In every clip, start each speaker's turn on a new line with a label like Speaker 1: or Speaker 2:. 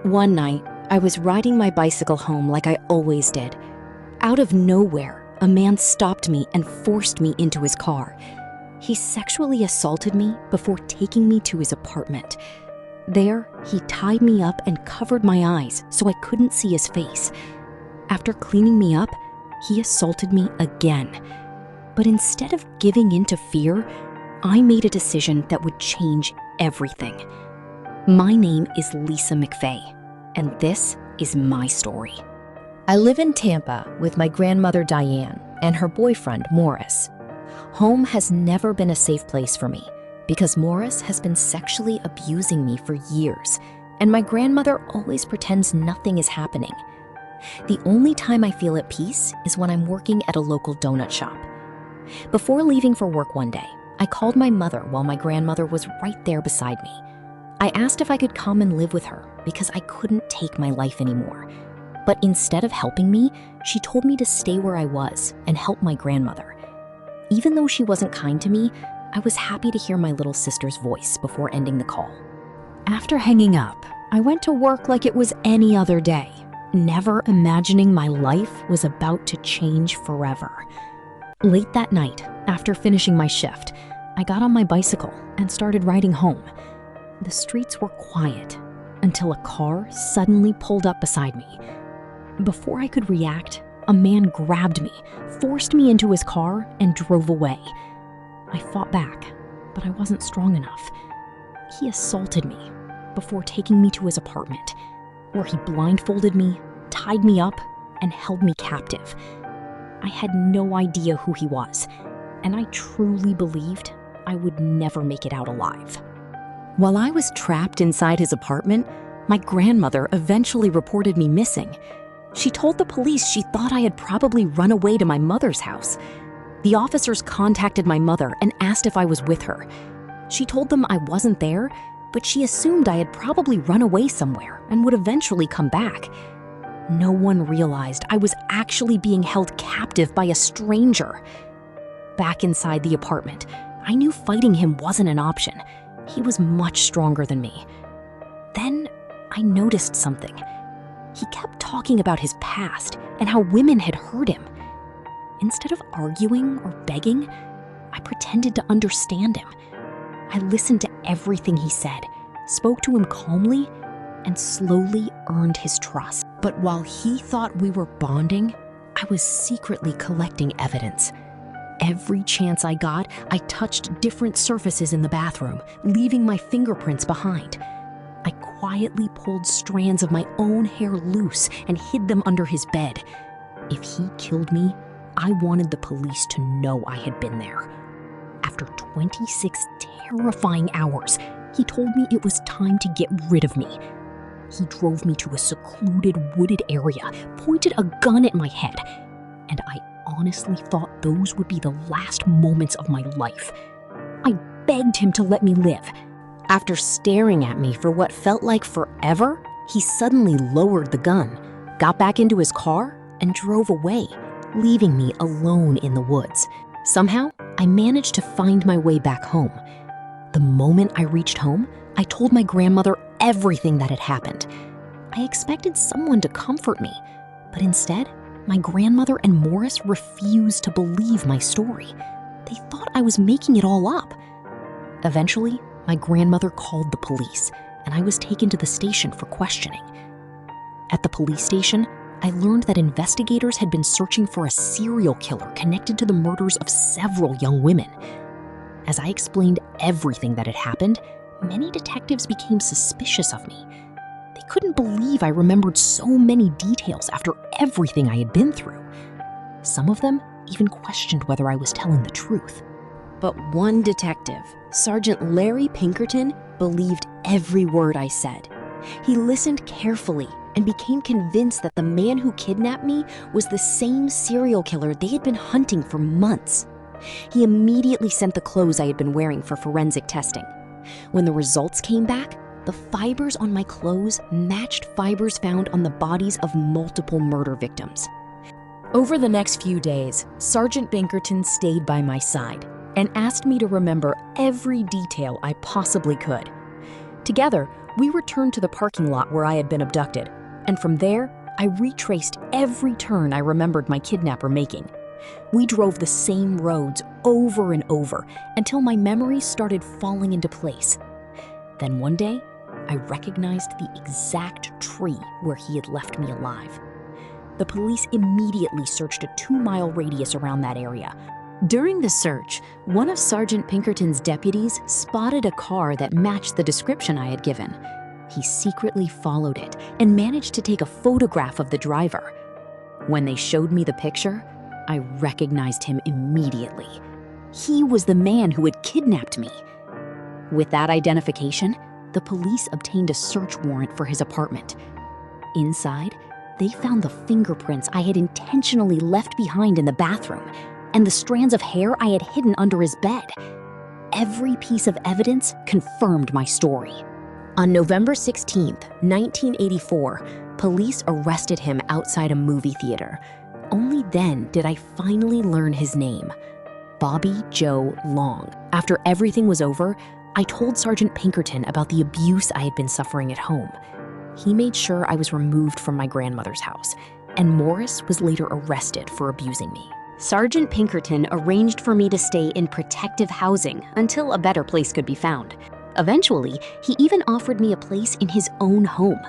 Speaker 1: One night, I was riding my bicycle home like I always did. Out of nowhere, a man stopped me and forced me into his car. He sexually assaulted me before taking me to his apartment. There, he tied me up and covered my eyes so I couldn't see his face. After cleaning me up, he assaulted me again. But instead of giving in to fear, I made a decision that would change everything. My name is Lisa McVeigh, and this is my story.
Speaker 2: I live in Tampa with my grandmother Diane and her boyfriend Morris. Home has never been a safe place for me because Morris has been sexually abusing me for years, and my grandmother always pretends nothing is happening. The only time I feel at peace is when I'm working at a local donut shop. Before leaving for work one day, I called my mother while my grandmother was right there beside me. I asked if I could come and live with her because I couldn't take my life anymore. But instead of helping me, she told me to stay where I was and help my grandmother. Even though she wasn't kind to me, I was happy to hear my little sister's voice before ending the call.
Speaker 1: After hanging up, I went to work like it was any other day, never imagining my life was about to change forever. Late that night, after finishing my shift, I got on my bicycle and started riding home. The streets were quiet until a car suddenly pulled up beside me. Before I could react, a man grabbed me, forced me into his car, and drove away. I fought back, but I wasn't strong enough. He assaulted me before taking me to his apartment, where he blindfolded me, tied me up, and held me captive. I had no idea who he was, and I truly believed I would never make it out alive. While I was trapped inside his apartment, my grandmother eventually reported me missing. She told the police she thought I had probably run away to my mother's house. The officers contacted my mother and asked if I was with her. She told them I wasn't there, but she assumed I had probably run away somewhere and would eventually come back. No one realized I was actually being held captive by a stranger. Back inside the apartment, I knew fighting him wasn't an option. He was much stronger than me. Then I noticed something. He kept talking about his past and how women had hurt him. Instead of arguing or begging, I pretended to understand him. I listened to everything he said, spoke to him calmly, and slowly earned his trust. But while he thought we were bonding, I was secretly collecting evidence. Every chance I got, I touched different surfaces in the bathroom, leaving my fingerprints behind. I quietly pulled strands of my own hair loose and hid them under his bed. If he killed me, I wanted the police to know I had been there. After 26 terrifying hours, he told me it was time to get rid of me. He drove me to a secluded, wooded area, pointed a gun at my head, and I honestly thought those would be the last moments of my life. I begged him to let me live. After staring at me for what felt like forever, he suddenly lowered the gun, got back into his car, and drove away, leaving me alone in the woods. Somehow, I managed to find my way back home. The moment I reached home, I told my grandmother everything that had happened. I expected someone to comfort me, but instead, my grandmother and Morris refused to believe my story. They thought I was making it all up. Eventually, my grandmother called the police, and I was taken to the station for questioning. At the police station, I learned that investigators had been searching for a serial killer connected to the murders of several young women. As I explained everything that had happened, many detectives became suspicious of me. They couldn't believe I remembered so many details after everything I had been through. Some of them even questioned whether I was telling the truth. But one detective, Sergeant Larry Pinkerton, believed every word I said. He listened carefully and became convinced that the man who kidnapped me was the same serial killer they had been hunting for months. He immediately sent the clothes I had been wearing for forensic testing. When the results came back, the fibers on my clothes matched fibers found on the bodies of multiple murder victims. Over the next few days, Sergeant Pinkerton stayed by my side and asked me to remember every detail I possibly could. Together, We returned to the parking lot where I had been abducted, and from there, I retraced every turn I remembered my kidnapper making. We drove the same roads over and over until my memories started falling into place. Then one day, I recognized the exact tree where he had left me alive. The police immediately searched a 2-mile radius around that area. During the search, one of Sergeant Pinkerton's deputies spotted a car that matched the description I had given. He secretly followed it and managed to take a photograph of the driver. When they showed me the picture, I recognized him immediately. He was the man who had kidnapped me. With that identification, the police obtained a search warrant for his apartment. Inside, they found the fingerprints I had intentionally left behind in the bathroom and the strands of hair I had hidden under his bed. Every piece of evidence confirmed my story. On November 16, 1984, police arrested him outside a movie theater. Only then did I finally learn his name, Bobby Joe Long. After everything was over, I told Sergeant Pinkerton about the abuse I had been suffering at home. He made sure I was removed from my grandmother's house, and Morris was later arrested for abusing me. Sergeant Pinkerton arranged for me to stay in protective housing until a better place could be found. Eventually, he even offered me a place in his own home.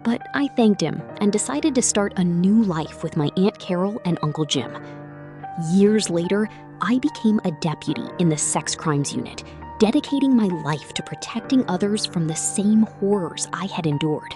Speaker 1: But I thanked him and decided to start a new life with my Aunt Carol and Uncle Jim. Years later, I became a deputy in the sex crimes unit, dedicating my life to protecting others from the same horrors I had endured.